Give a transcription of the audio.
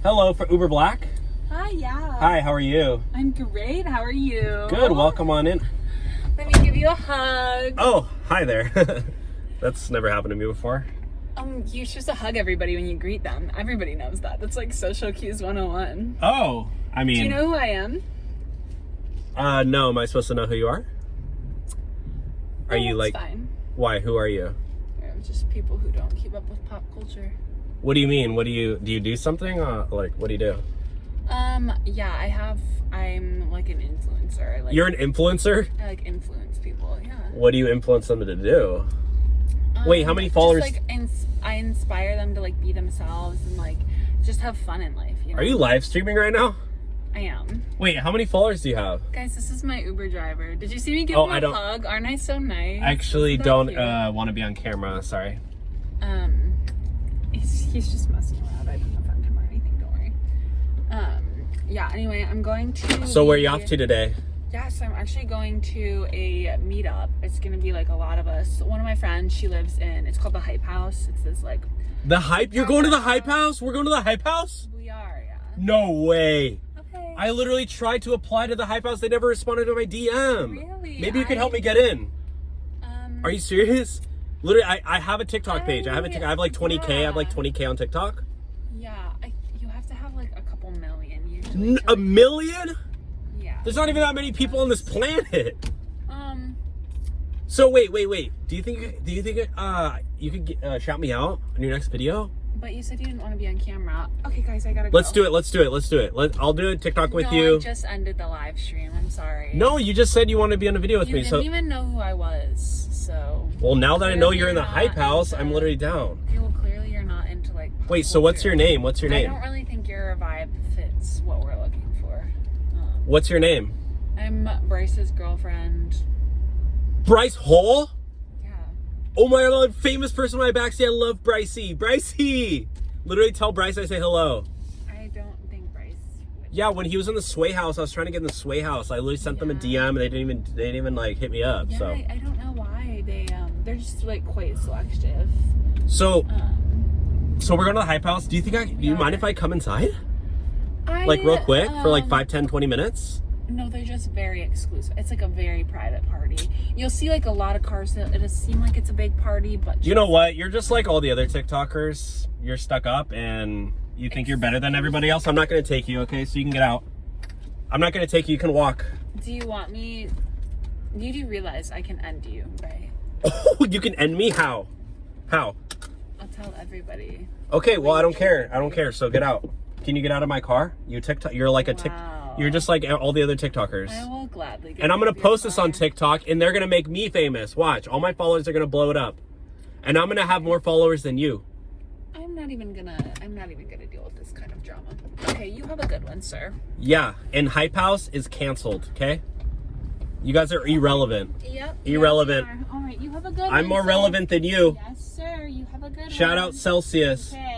Hello for Uber Black. Hi, yeah. Hi, how are you? I'm great. How are you? Good. Welcome on in. Let me give you a hug. Oh, hi there. That's never happened to me before. You're supposed to hug everybody when you greet them. Everybody knows that. That's like social cues 101. Oh, I mean. Do you know who I am? No. Am I supposed to know who you are? Are you like? Fine. Why? Who are you? Just people who don't keep up with pop culture. What do you mean? What do you do something? Like, what do you do? Yeah, I'm like an influencer. You're an influencer? I like influence people, yeah. What do you influence them to do? Wait, how many followers? Just, like, I inspire them to like be themselves and like just have fun in life. You know? Are you live streaming right now? I am. Wait, how many followers do you have? Guys, this is my Uber driver. Did you see me give him a hug? Aren't I so nice? I actually don't want to be on camera. Sorry. He's just messing around. I didn't offend him or anything. Don't worry. Yeah. Anyway, I'm going to. So where are you off to today? Yes, I'm actually going to a meetup. It's gonna be like a lot of us. One of my friends, she lives in. It's called the Hype House. It's this like. The Hype? You're going to the Hype House? We're going to the Hype House? We are, yeah. No way. Okay. I literally tried to apply to the Hype House. They never responded to my DM. Really? Maybe you could help me get in. Are you serious? Literally, I have a TikTok page. I have like 20K. I have like 20K on TikTok. Yeah, you have to have like a couple million usually. A million? Yeah. There's not even that many people on this planet. So wait. Do you think you could shout me out in your next video? But you said you didn't want to be on camera. Okay, guys, I gotta go. Let's do it. I'll do a TikTok with you. I just ended the live stream. I'm sorry. No, you just said you want to be on a video with me. You didn't even know who I was, so. Well, now that I know you're in the Hype House, I'm literally down. Okay, well, clearly you're not into like. Wait, so what's your name? What's your name? I don't really think your vibe fits what we're looking for. What's your name? I'm Bryce's girlfriend. Bryce Hall? Yeah. Oh my god, famous person in my backseat. I love Brycey. Brycey! Literally tell Bryce I say hello. I don't think Bryce would. Yeah, when he was in the Sway House, I was trying to get in the Sway House. I literally sent them a DM and they didn't even like hit me up. Yeah, so I don't know why they're just like quite selective. So we're going to the Hype House. Do you mind if I come inside? Like real quick for like 5, 10, 20 minutes? No, they're just very exclusive. It's like a very private party. You'll see like a lot of cars. It'll seem like it's a big party, but you know what? You're just like all the other TikTokers. You're stuck up and you think you're better than everybody else. I'm not going to take you, okay? So you can get out. I'm not going to take you. You can walk. Do you want me? You do realize I can end you, right? Oh, you can end me? How? I'll tell everybody. Okay, well, I don't care. So get out. Can you get out of my car? You're like a You're just like all the other TikTokers. I will gladly get and I'm going to post this on TikTok and they're going to make me famous. Watch. All my followers are going to blow it up. And I'm going to have more followers than you. I'm not even gonna deal with this kind of drama. Okay, you have a good one, sir. Yeah, and Hype House is canceled, okay? You guys are irrelevant. Yep. Irrelevant. All right, you have a good one. I'm more relevant than you. Yes, sir. You have a good one. Shout out Celsius. Okay.